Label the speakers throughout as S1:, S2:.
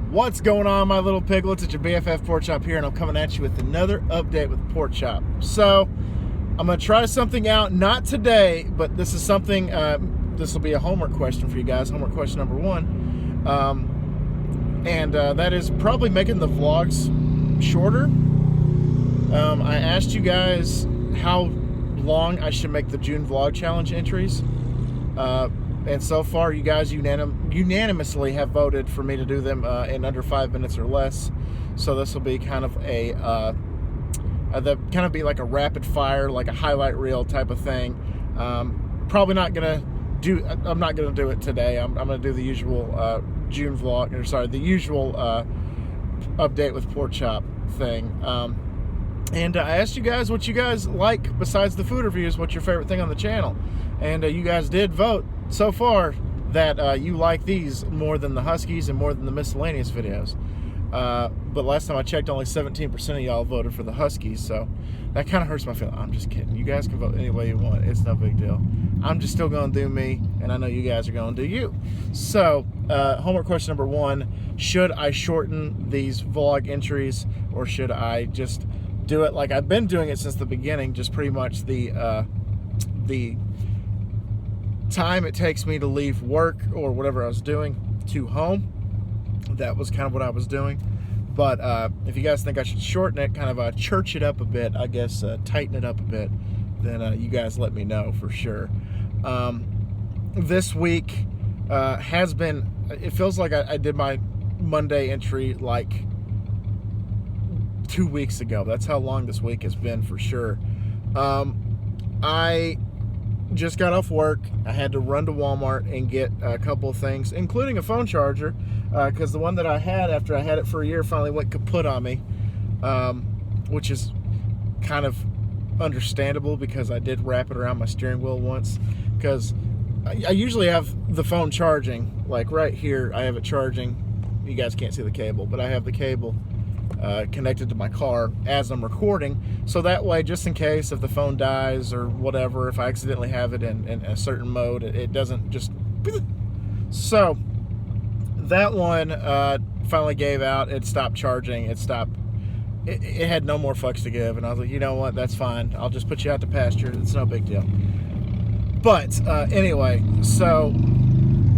S1: What's going on, my little piglets? It's your BFF Pork Chop here, and I'm coming at you with another update with Pork Chop. So, I'm going to try something out, not today, but this is something, this will be a homework question for you guys, homework question number one. That is probably making the vlogs shorter. I asked you guys how long I should make the June vlog challenge entries. And so far, you guys unanimously have voted for me to do them in under 5 minutes or less. So this will be kind of be like a rapid fire, like a highlight reel type of thing. Probably not gonna do. I'm not gonna do it today. I'm gonna do the usual June vlog, or sorry, the usual update with Pork Chop thing. And I asked you guys what you guys like besides the food reviews. What's your favorite thing on the channel? And you guys did vote so far that you like these more than the Huskies and more than the miscellaneous videos. But last time I checked, only 17% of y'all voted for the Huskies, so that kind of hurts my feelings. I'm just kidding. You guys can vote any way you want. It's no big deal. I'm just still going to do me, and I know you guys are going to do you. So, homework question number one, should I shorten these vlog entries, or should I just do it like I've been doing it since the beginning, just pretty much the time it takes me to leave work or whatever I was doing to home? That was kind of what I was doing. But if you guys think I should shorten it, kind of church it up a bit, I guess, tighten it up a bit, then you guys let me know for sure. This week has been, it feels like I did my Monday entry like 2 weeks ago. That's how long this week has been for sure. I just got off work. I had to run to Walmart and get a couple of things, including a phone charger, because the one that I had after I had it for a year finally went kaput on me, which is kind of understandable because I did wrap it around my steering wheel once, because I usually have the phone charging, like right here. I have it charging. You guys can't see the cable, but I have the cable connected to my car as I'm recording, so that way, just in case if the phone dies or whatever, if I accidentally have it in a certain mode, it doesn't just. So that one finally gave out. It stopped charging. It stopped. It had no more fucks to give, and I was like, you know what, that's fine. I'll just put you out to pasture. It's no big deal. But anyway, so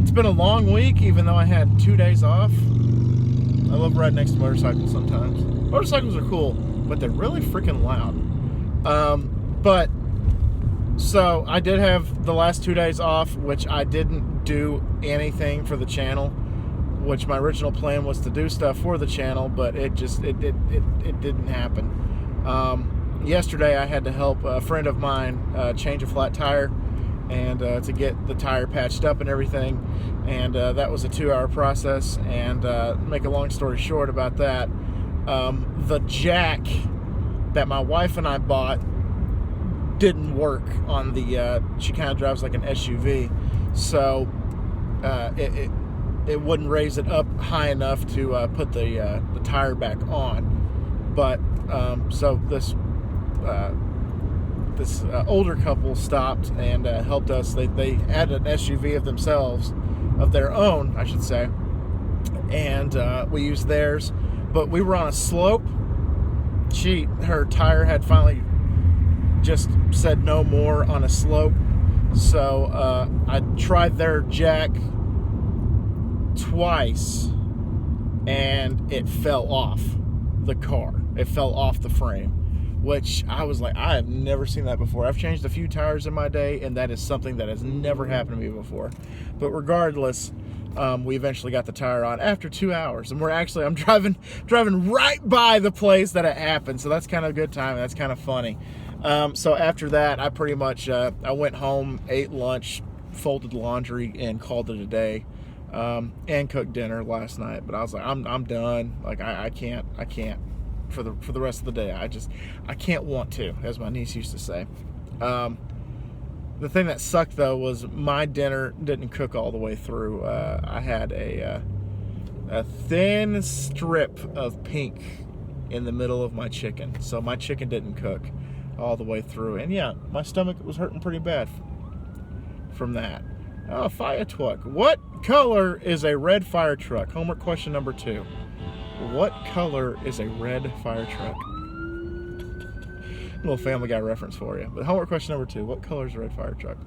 S1: it's been a long week, even though I had 2 days off. I love riding next to motorcycles sometimes. Motorcycles are cool, but they're really freaking loud. But so I did have the last 2 days off, which I didn't do anything for the channel, which my original plan was to do stuff for the channel, but it didn't happen. Yesterday I had to help a friend of mine change a flat tire, and to get the tire patched up and everything, and that was a 2-hour process. And make a long story short about that, the jack that my wife and I bought didn't work on the she kind of drives like an SUV, so it wouldn't raise it up high enough to put the tire back on. But so this older couple stopped and helped us. They had an SUV of themselves, of their own, I should say, and we used theirs. But we were on a slope. Her tire had finally just said no more on a slope. So I tried their jack twice, and it fell off the car. It fell off the frame, which I was like, I have never seen that before. I've changed a few tires in my day, and that is something that has never happened to me before. But regardless, we eventually got the tire on after 2 hours, and I'm driving right by the place that it happened. So that's kind of a good time. That's kind of funny. So after that, I pretty much I went home, ate lunch, folded laundry, and called it a day, and cooked dinner last night. But I was like, I'm done. Like I can't. For the rest of the day. I can't want to, as my niece used to say. The thing that sucked though was my dinner didn't cook all the way through. I had a thin strip of pink in the middle of my chicken, so my chicken didn't cook all the way through. And yeah, my stomach was hurting pretty bad from that. Oh, fire truck. What? color is a red fire truck? Homework question number 2. What color is a red fire truck? Little Family Guy reference for you. But homework question number 2. What color is a red fire truck?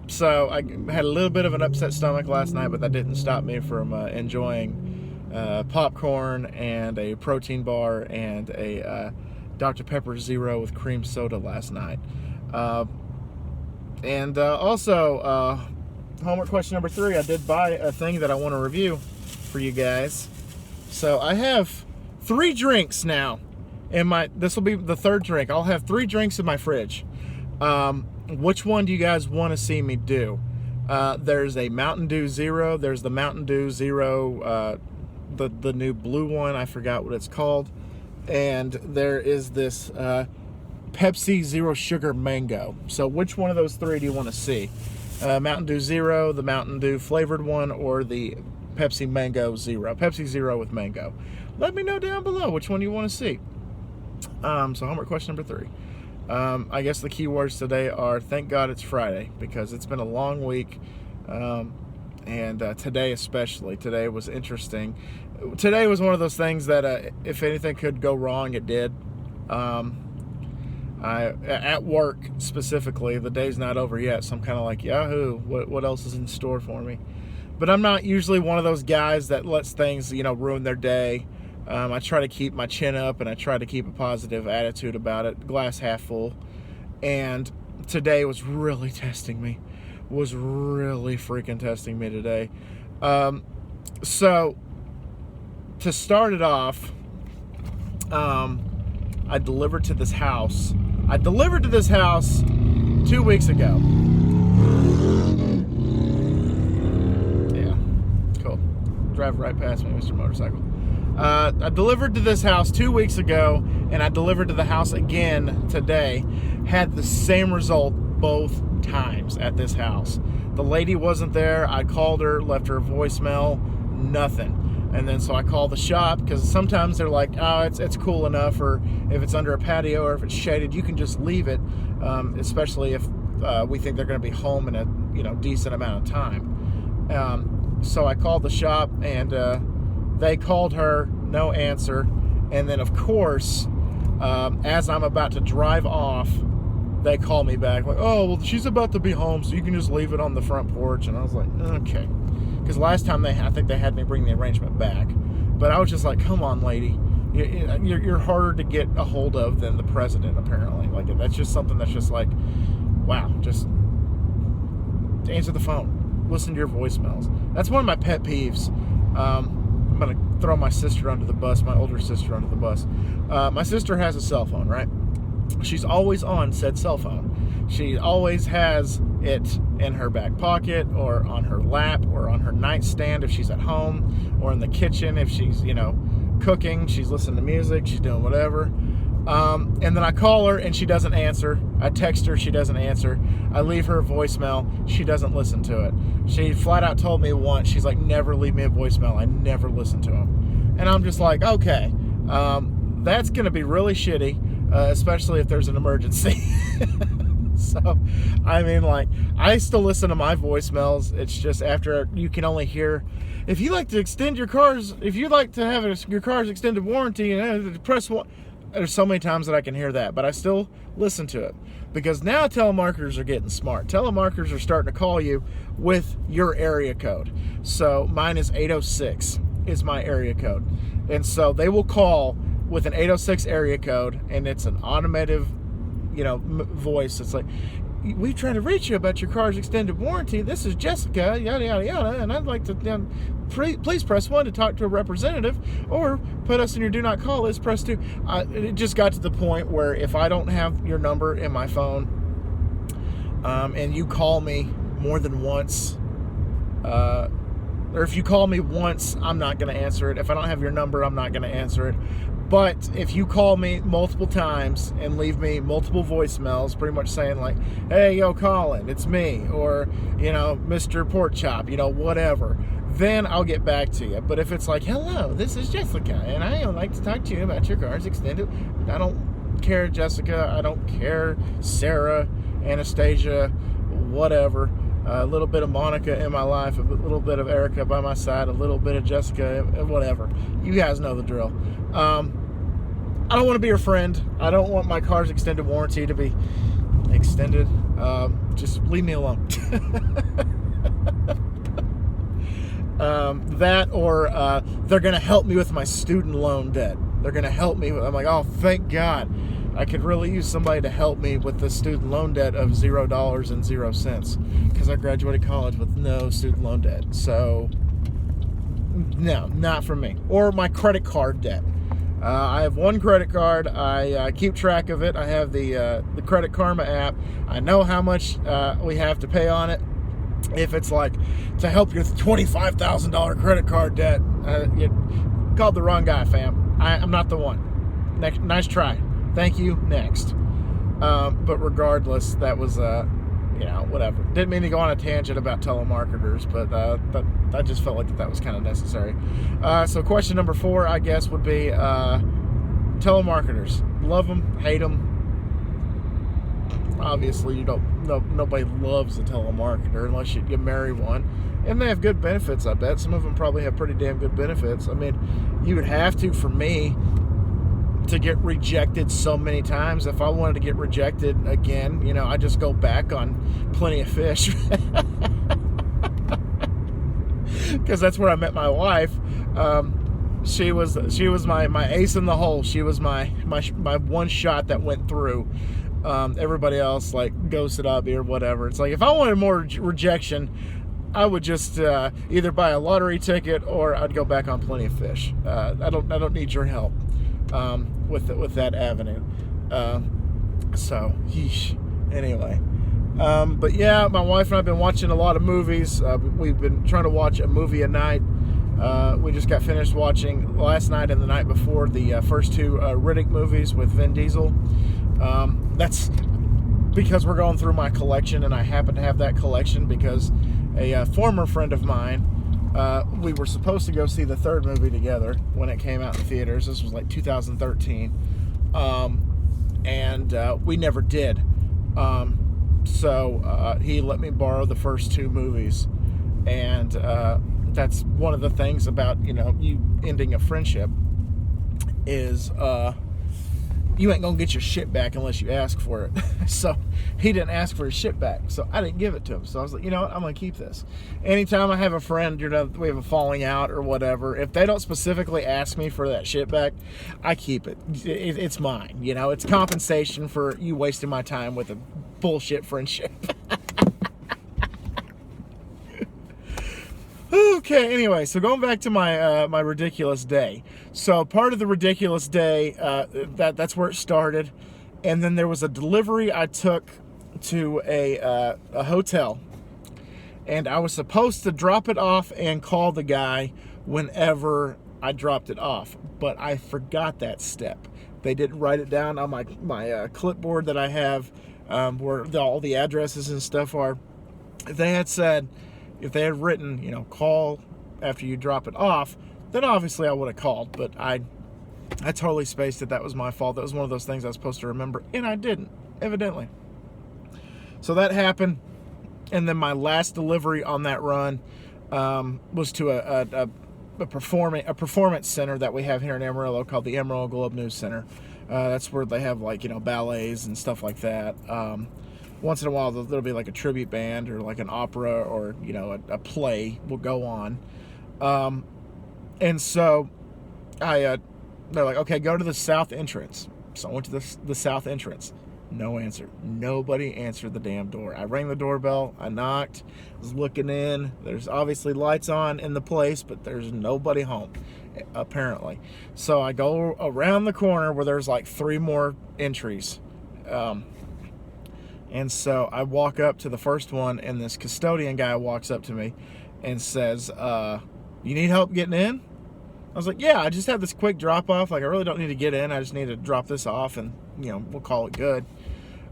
S1: So I had a little bit of an upset stomach last night, but that didn't stop me from enjoying popcorn and a protein bar and a Dr. Pepper Zero with cream soda last night. And also, homework question number 3, I did buy a thing that I want to review for you guys. So I have 3 drinks now. This will be the 3rd drink. I'll have 3 drinks in my fridge. Which one do you guys want to see me do? There's a Mountain Dew Zero. There's the Mountain Dew Zero, the new blue one. I forgot what it's called. And there is this Pepsi Zero Sugar Mango. So which one of those 3 do you want to see? Mountain Dew Zero, the Mountain Dew flavored one, or the Pepsi Mango Zero? Pepsi Zero with mango. Let me know down below which one you want to see. So homework question number 3. I guess the key words today are thank God it's Friday, because it's been a long week, and today especially. Today was interesting. Today was one of those things that if anything could go wrong, it did. At work specifically, the day's not over yet, so I'm kind of like, yahoo, what else is in store for me? But I'm not usually one of those guys that lets things, ruin their day. I try to keep my chin up, and I try to keep a positive attitude about it, glass half full. And today was really testing me. Was really freaking testing me today. So, to start it off, I delivered to this house. I delivered to this house 2 weeks ago. Yeah, cool. Drive right past me, Mr. Motorcycle. I delivered to this house 2 weeks ago, and I delivered to the house again today. Had the same result both times at this house. The lady wasn't there. I called her, left her a voicemail, nothing. And then so I called the shop, because sometimes they're like, oh, it's cool enough, or if it's under a patio or if it's shaded, you can just leave it, especially if we think they're going to be home in a decent amount of time. So I called the shop, and they called her, no answer. And then, of course, as I'm about to drive off, they call me back, like, oh, well, she's about to be home, so you can just leave it on the front porch. And I was like, okay. Because last time I think they had me bring the arrangement back. But I was just like, come on, lady. You're harder to get a hold of than the president, apparently. Like, that's just something that's just like, wow, just answer the phone. Listen to your voicemails. That's one of my pet peeves. I'm going to throw my sister under the bus, my older sister under the bus. My sister has a cell phone, right? She's always on said cell phone. She always has it in her back pocket, or on her lap, or on her nightstand if she's at home, or in the kitchen if she's, cooking, she's listening to music, she's doing whatever. And then I call her and she doesn't answer. I text her, she doesn't answer. I leave her a voicemail, she doesn't listen to it. She flat out told me once, she's like, never leave me a voicemail, I never listen to them. And I'm just like, okay, that's going to be really shitty, especially if there's an emergency. So, I mean, like, I still listen to my voicemails. It's just after you can only hear, if you like to extend your cars, if you like to have your car's extended warranty, press 1. There's so many times that I can hear that, but I still listen to it. Because now telemarketers are getting smart. Telemarketers are starting to call you with your area code. So mine is 806 is my area code. And so they will call with an 806 area code, and it's an automated voice. It's like, we've tried to reach you about your car's extended warranty. This is Jessica, yada, yada, yada, and I'd like to, please press 1 to talk to a representative, or put us in your do not call list, press 2. It just got to the point where if I don't have your number in my phone, and you call me more than once, or if you call me once, I'm not going to answer it. If I don't have your number, I'm not going to answer it. But if you call me multiple times and leave me multiple voicemails, pretty much saying like, hey, yo, Colin, it's me, or, Mr. Pork Chop, whatever, then I'll get back to you. But if it's like, hello, this is Jessica, and I would like to talk to you about your car's extended, I don't care, Jessica, I don't care, Sarah, Anastasia, whatever. a little bit of Monica in my life, a little bit of Erica by my side, a little bit of Jessica, whatever. You guys know the drill. I don't want to be your friend. I don't want my car's extended warranty to be extended. Just leave me alone. That, or they're going to help me with my student loan debt. They're going to help me. I'm like, oh, thank God. I could really use somebody to help me with the student loan debt of $0.00 because I graduated college with no student loan debt. So, no, not for me. Or my credit card debt. I have one credit card. I keep track of it. I have the Credit Karma app. I know how much we have to pay on it. If it's like to help your $25,000 credit card debt, you called the wrong guy, fam. I'm not the one. Nice try. Thank you. Next. But regardless, that was whatever. Didn't mean to go on a tangent about telemarketers, but I just felt like that was kind of necessary. So question number 4, I guess, would be telemarketers. Love them, hate them. Obviously, nobody loves a telemarketer unless you marry one. And they have good benefits, I bet. Some of them probably have pretty damn good benefits. I mean, you would have to, for me, to get rejected so many times. If I wanted to get rejected again, I just go back on Plenty of Fish. Because that's where I met my wife. She was my ace in the hole. She was my one shot that went through. Everybody else like ghosted on me or whatever. It's like if I wanted more rejection, I would just either buy a lottery ticket or I'd go back on Plenty of Fish. I don't need your help with that avenue. So, yeesh. Anyway. But yeah, my wife and I have been watching a lot of movies. We've been trying to watch a movie a night. We just got finished watching last night and the night before the first 2 Riddick movies with Vin Diesel. That's because we're going through my collection, and I happen to have that collection because a former friend of mine, we were supposed to go see the 3rd movie together when it came out in theaters. This was like 2013. And we never did. So he let me borrow the first 2 movies. And that's one of the things about, you ending a friendship is you ain't gonna get your shit back unless you ask for it. So he didn't ask for his shit back, so I didn't give it to him. So I was like, you know what, I'm gonna keep this. Anytime I have a friend, we have a falling out or whatever, if they don't specifically ask me for that shit back, I keep it. It's mine. It's compensation for you wasting my time with a bullshit friendship. Okay, anyway, so going back to my my ridiculous day. So part of the ridiculous day, that's where it started. And then there was a delivery I took to a hotel. And I was supposed to drop it off and call the guy whenever I dropped it off. But I forgot that step. They didn't write it down on my clipboard that I have where all the addresses and stuff are. They had said, if they had written, call after you drop it off, then obviously I would have called. But I totally spaced it. That was my fault. That was one of those things I was supposed to remember, and I didn't, evidently. So that happened, and then my last delivery on that run was to a performance center that we have here in Amarillo called the Amarillo Globe News Center. That's where they have ballets and stuff like that. Once in a while there'll be like a tribute band or like an opera or a play will go on. And so they're like, okay, go to the south entrance. So I went to the south entrance. No answer. Nobody answered the damn door. I rang the doorbell. I knocked. Was looking in. There's obviously lights on in the place, but there's nobody home, apparently. So I go around the corner where there's like 3 more entries. And so I walk up to the first one, and this custodian guy walks up to me and says, you need help getting in? I was like, yeah, I just have this quick drop-off. Like, I really don't need to get in. I just need to drop this off, and, we'll call it good.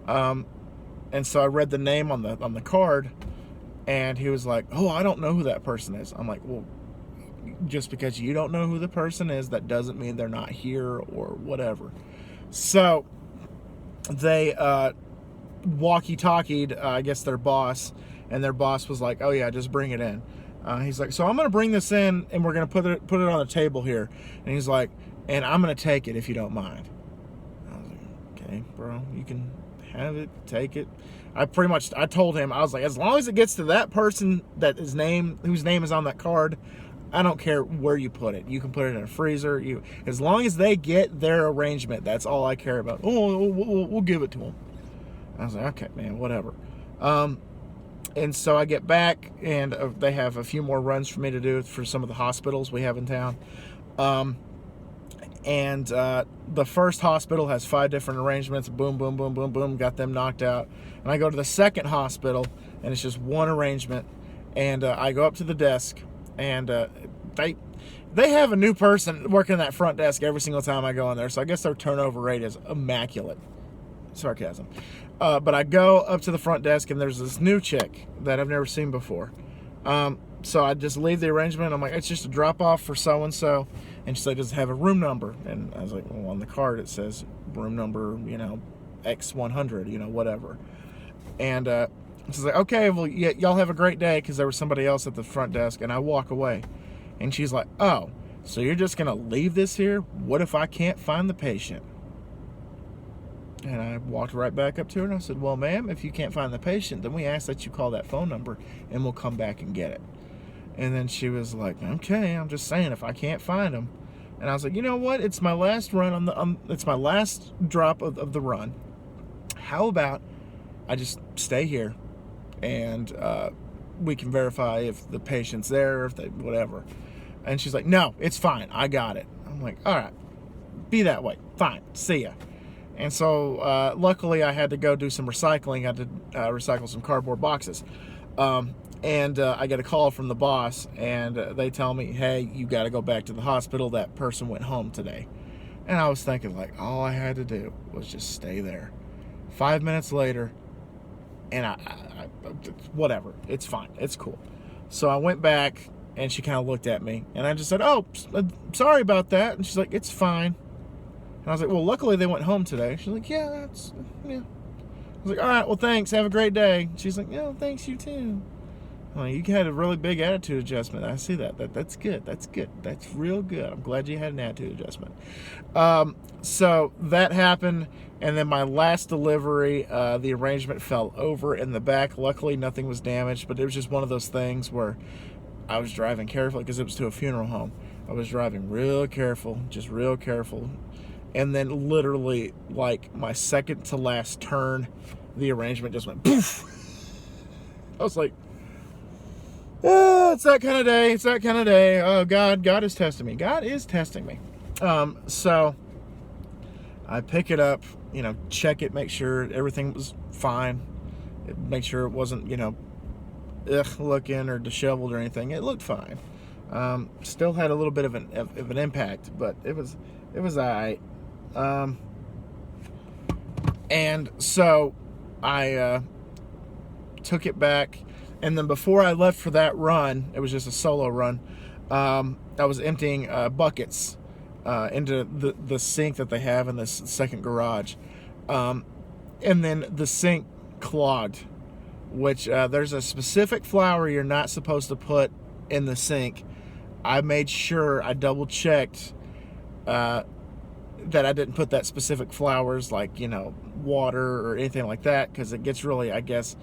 S1: And so I read the name on the card, and he was like, oh, I don't know who that person is. I'm like, well, just because you don't know who the person is, that doesn't mean they're not here or whatever. So they walkie-talkied, I guess, their boss, and their boss was like, oh yeah, just bring it in. He's like, so I'm gonna bring this in, and we're gonna put it on the table here. And he's like, and I'm gonna take it if you don't mind. I was like, okay, bro, you can have it, take it. I told him, I was like, as long as it gets to that person whose name is on that card, I don't care where you put it. You can put it in a freezer. As long as they get their arrangement, that's all I care about. Oh, we'll give it to them. I was like, okay, man, whatever. And so I get back, and they have a few more runs for me to do for some of the hospitals we have in town. And the first hospital has 5 different arrangements. Boom, boom, boom, boom, boom. Got them knocked out. And I go to the second hospital, and it's just one arrangement. And I go up to the desk, and they have a new person working that front desk every single time I go in there. So I guess their turnover rate is immaculate. Sarcasm. But I go up to the front desk, and there's this new chick that I've never seen before. So I just leave the arrangement. I'm like, it's just a drop off for so-and-so. And she's like, does it have a room number? And I was like, well, on the card it says room number, X100, whatever. And she's like, okay, well, y'all have a great day, because there was somebody else at the front desk. And I walk away. And she's like, oh, so you're just going to leave this here? What if I can't find the patient? And I walked right back up to her, and I said, well, ma'am, if you can't find the patient, then we ask that you call that phone number, and we'll come back and get it. And then she was like, okay, I'm just saying, if I can't find them. And I was like, you know what? It's my last run it's my last drop of the run. How about I just stay here, and we can verify if the patient's there, if they, whatever. And she's like, no, it's fine. I got it. I'm like, all right, be that way. Fine. See ya. And so luckily I had to go do some recycling. I had to recycle some cardboard boxes. And I get a call from the boss, and they tell me, hey, you got to go back to the hospital. That person went home today. And I was thinking, like, all I had to do was just stay there. 5 minutes later, and I whatever. It's fine. It's cool. So I went back, and she kind of looked at me, and I just said, oh, sorry about that. And she's like, it's fine. And I was like, well, luckily they went home today. She's like, yeah. I was like, all right, well, thanks. Have a great day. She's like, yeah, thanks, you too. I'm like, you had a really big attitude adjustment. I see that. That's good. That's good. That's real good. I'm glad you had an attitude adjustment. So that happened. And then my last delivery, the arrangement fell over in the back. Luckily, nothing was damaged, but it was just one of those things where I was driving carefully because it was to a funeral home. I was driving real careful, just real careful. And then literally, like, my second to last turn, the arrangement just went poof. I was like, oh, it's that kind of day. It's that kind of day. Oh, God is testing me. God is testing me. So I pick it up, check it, make sure everything was fine. Make sure it wasn't, looking or disheveled or anything. It looked fine. Still had a little bit of an impact, but it was all right. And so I took it back, and then before I left for that run, it was just a solo run, I was emptying buckets into the sink that they have in this second garage, and then the sink clogged, which there's a specific flour you're not supposed to put in the sink. I made sure I double checked that I didn't put that specific flowers, like, water or anything like that, because it gets really, I guess,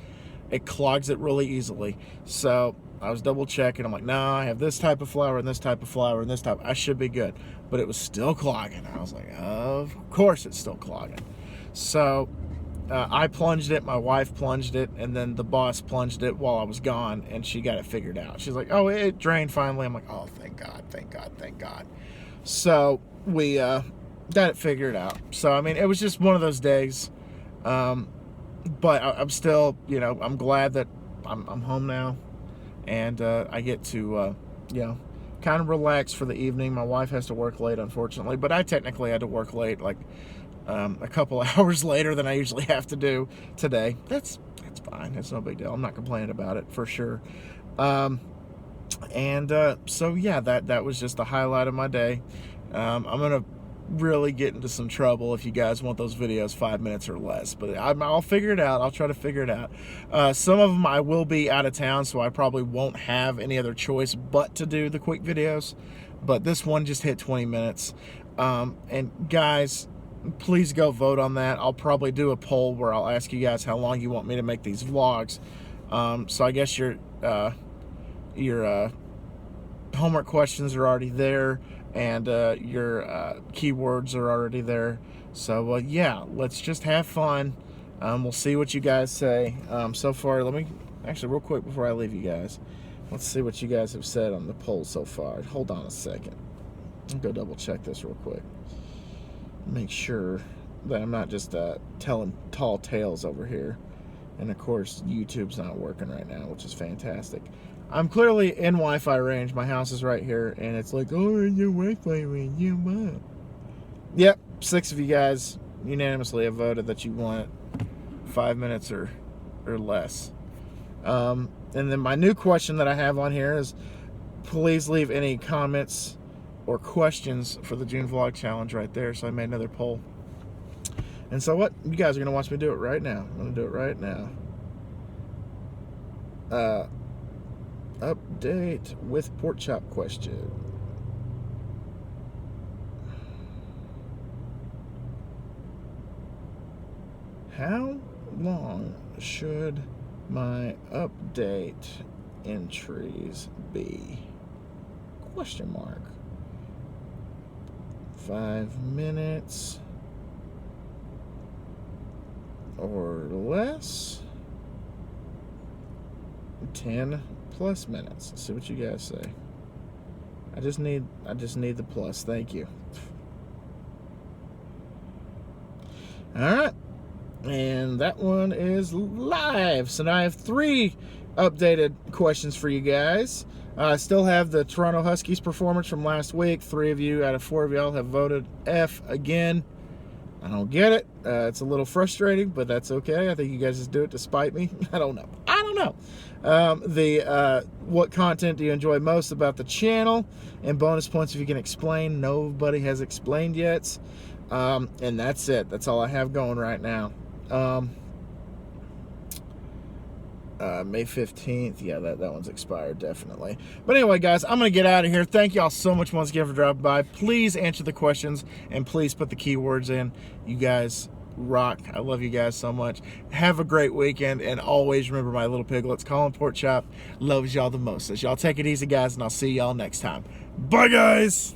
S1: it clogs it really easily. So I was double checking. I'm like, no, I have this type of flour and this type of flour and this type. I should be good. But it was still clogging. I was like, of course it's still clogging. So I plunged it, my wife plunged it, and then the boss plunged it while I was gone, and she got it figured out. She's like, oh, it drained finally. I'm like, oh, thank God, thank God, thank God. So we got it figured out. So, I mean, it was just one of those days. But I'm still, I'm glad that I'm home now, and I get to, kind of relax for the evening. My wife has to work late, unfortunately, but I technically had to work late, like a couple hours later than I usually have to do today. That's fine. It's no big deal. I'm not complaining about it, for sure. So yeah, that was just the highlight of my day. I'm gonna really get into some trouble if you guys want those videos 5 minutes or less. But I'll figure it out. I'll try to figure it out. Some of them I will be out of town, so I probably won't have any other choice but to do the quick videos. But this one just hit 20 minutes. And guys, please go vote on that. I'll probably do a poll where I'll ask you guys how long you want me to make these vlogs. So I guess your homework questions are already there, and your keywords are already there. So yeah, let's just have fun. We'll see what you guys say. So far, let me actually real quick before I leave you guys, let's see what you guys have said on the poll so far. Hold on a second. I'll go double check this real quick. Make sure that I'm not just telling tall tales over here. And of course, YouTube's not working right now, which is fantastic. I'm clearly in Wi-Fi range. My house is right here, and it's like, oh, your Wi-Fi range, you want? Yep, 6 of you guys unanimously have voted that you want 5 minutes or less. And then my new question that I have on here is, please leave any comments or questions for the June Vlog Challenge right there. So I made another poll. And so what? You guys are going to watch me do it right now. I'm going to do it right now. Update with pork chop question. How long should my update entries be? Question mark. 5 minutes or less. 10 plus minutes. Let's see what you guys say. I just need the plus. Thank you. All right. And that one is live. So now I have 3 updated questions for you guys. I still have the Toronto Huskies performance from last week. 3 of you out of 4 of y'all have voted F again. I don't get it. It's a little frustrating, but that's okay. I think you guys just do it to spite me. I don't know. What content do you enjoy most about the channel? And bonus points if you can explain. Nobody has explained yet. And that's it. That's all I have going right now. May 15th. Yeah, that one's expired, definitely. But anyway, guys, I'm going to get out of here. Thank y'all so much once again for dropping by. Please answer the questions, and please put the keywords in. You guys rock. I love you guys so much. Have a great weekend, and always remember my little piglets, Colin Pork Chop, loves y'all the most. So y'all take it easy, guys, and I'll see y'all next time. Bye, guys!